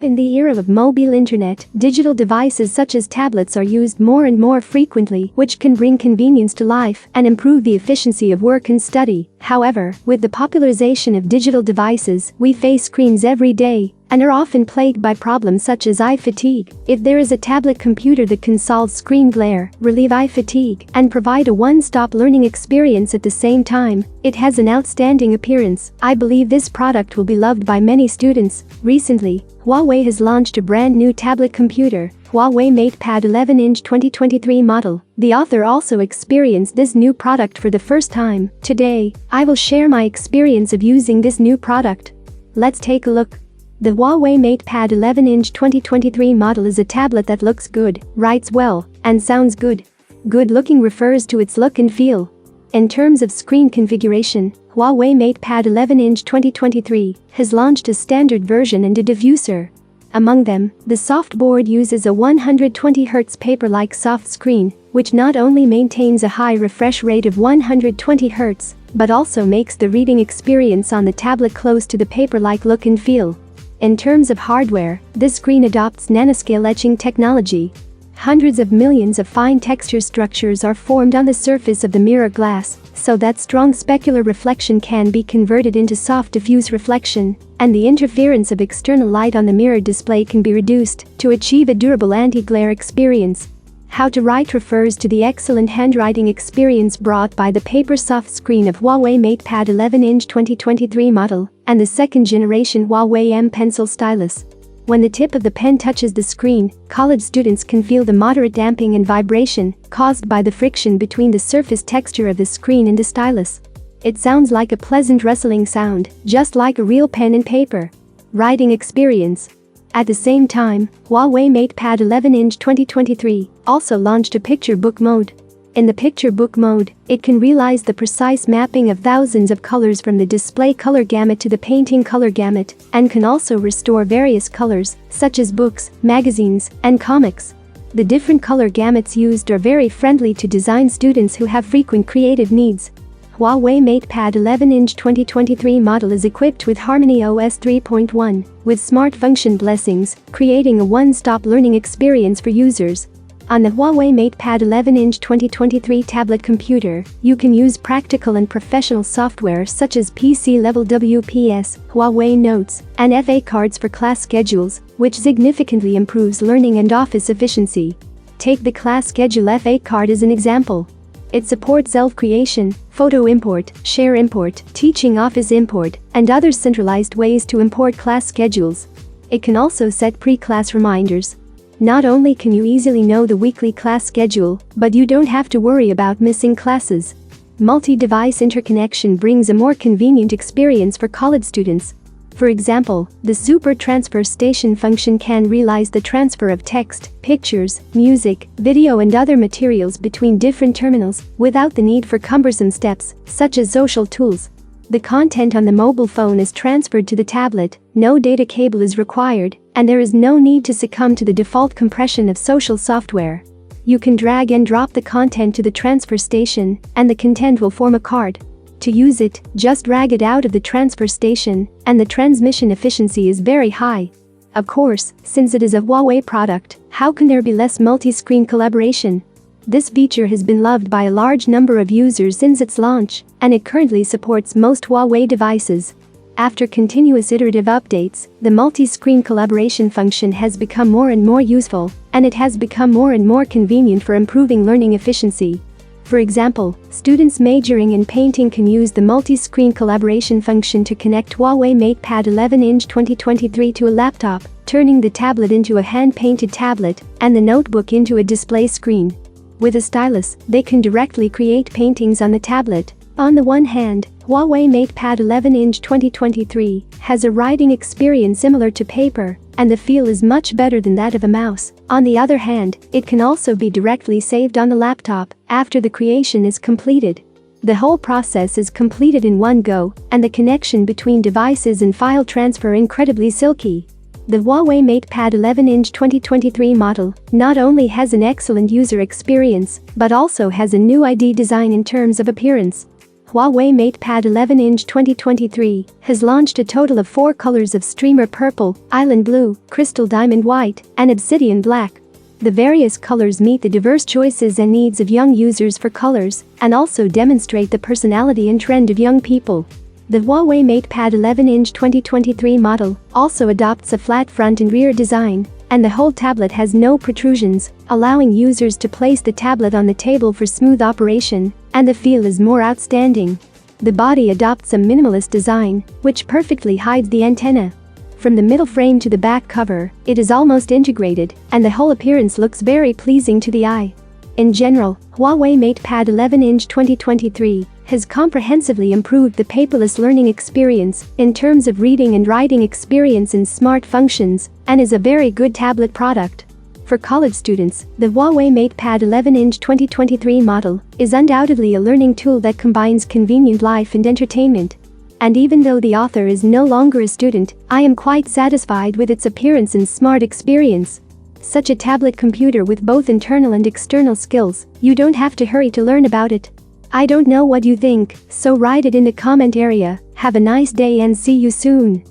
In the era of mobile internet, digital devices such as tablets are used more and more frequently, which can bring convenience to life and improve the efficiency of work and study. However, with the popularization of digital devices, we face screens every day and are often plagued by problems such as eye fatigue. If there is a tablet computer that can solve screen glare, relieve eye fatigue, and provide a one-stop learning experience at the same time, it has an outstanding appearance. I believe this product will be loved by many students. Recently, Huawei has launched a brand new tablet computer, Huawei MatePad 11-inch 2023 model. The author also experienced this new product for the first time. Today, I will share my experience of using this new product. Let's take a look. The Huawei MatePad 11-inch 2023 model is a tablet that looks good, writes well, and sounds good. Good looking refers to its look and feel. In terms of screen configuration, Huawei MatePad 11-inch 2023 has launched a standard version and a diffuser. Among them, the softboard uses a 120Hz paper-like soft screen, which not only maintains a high refresh rate of 120Hz, but also makes the reading experience on the tablet close to the paper-like look and feel. In terms of hardware, this screen adopts nanoscale etching technology. Hundreds of millions of fine texture structures are formed on the surface of the mirror glass, so that strong specular reflection can be converted into soft diffuse reflection, and the interference of external light on the mirror display can be reduced to achieve a durable anti-glare experience. How to write refers to the excellent handwriting experience brought by the paper soft screen of Huawei MatePad 11-inch 2023 model and the second generation Huawei M Pencil stylus. When the tip of the pen touches the screen, college students can feel the moderate damping and vibration caused by the friction between the surface texture of the screen and the stylus. It sounds like a pleasant rustling sound, just like a real pen and paper. Writing experience. At the same time, Huawei MatePad 11-inch 2023 also launched a picture book mode. In the picture book mode, it can realize the precise mapping of thousands of colors from the display color gamut to the painting color gamut, and can also restore various colors, such as books, magazines, and comics. The different color gamuts used are very friendly to design students who have frequent creative needs. Huawei MatePad 11-inch 2023 model is equipped with Harmony OS 3.1, with smart function blessings, creating a one-stop learning experience for users. On the Huawei MatePad 11-inch 2023 tablet computer, you can use practical and professional software such as PC-level WPS, Huawei Notes, and FA cards for class schedules, which significantly improves learning and office efficiency. Take the class schedule FA card as an example. It supports self-creation, photo import, share import, teaching office import, and other centralized ways to import class schedules. It can also set pre-class reminders. Not only can you easily know the weekly class schedule, but you don't have to worry about missing classes. Multi-device interconnection brings a more convenient experience for college students. For example, the Super Transfer Station function can realize the transfer of text, pictures, music, video and other materials between different terminals without the need for cumbersome steps, such as social tools. The content on the mobile phone is transferred to the tablet, no data cable is required, and there is no need to succumb to the default compression of social software. You can drag and drop the content to the transfer station, and the content will form a card. To use it, just drag it out of the transfer station, and the transmission efficiency is very high. Of course, since it is a Huawei product, how can there be less multi-screen collaboration? This feature has been loved by a large number of users since its launch, and it currently supports most Huawei devices. After continuous iterative updates, the multi-screen collaboration function has become more and more useful, and it has become more and more convenient for improving learning efficiency. For example, students majoring in painting can use the multi-screen collaboration function to connect Huawei MatePad 11-inch 2023 to a laptop, turning the tablet into a hand-painted tablet and the notebook into a display screen. With a stylus, they can directly create paintings on the tablet. On the one hand, Huawei MatePad 11-inch 2023 has a writing experience similar to paper, and the feel is much better than that of a mouse. On the other hand, it can also be directly saved on the laptop after the creation is completed. The whole process is completed in one go, and the connection between devices and file transfer incredibly silky. The Huawei MatePad 11-inch 2023 model not only has an excellent user experience, but also has a new ID design in terms of appearance. Huawei MatePad 11-inch 2023 has launched a total of 4 colors of streamer purple, island blue, crystal diamond white, and obsidian black. The various colors meet the diverse choices and needs of young users for colors and also demonstrate the personality and trend of young people. The Huawei MatePad 11-inch 2023 model also adopts a flat front and rear design, and the whole tablet has no protrusions, allowing users to place the tablet on the table for smooth operation, and the feel is more outstanding. The body adopts a minimalist design, which perfectly hides the antenna. From the middle frame to the back cover, it is almost integrated, and the whole appearance looks very pleasing to the eye. In general, Huawei MatePad 11-inch 2023 has comprehensively improved the paperless learning experience in terms of reading and writing experience and smart functions, and is a very good tablet product. For college students, the Huawei MatePad 11-inch 2023 model is undoubtedly a learning tool that combines convenient life and entertainment. And even though the author is no longer a student, I am quite satisfied with its appearance and smart experience. Such a tablet computer with both internal and external skills, you don't have to hurry to learn about it. I don't know what you think, so write it in the comment area. Have a nice day and see you soon.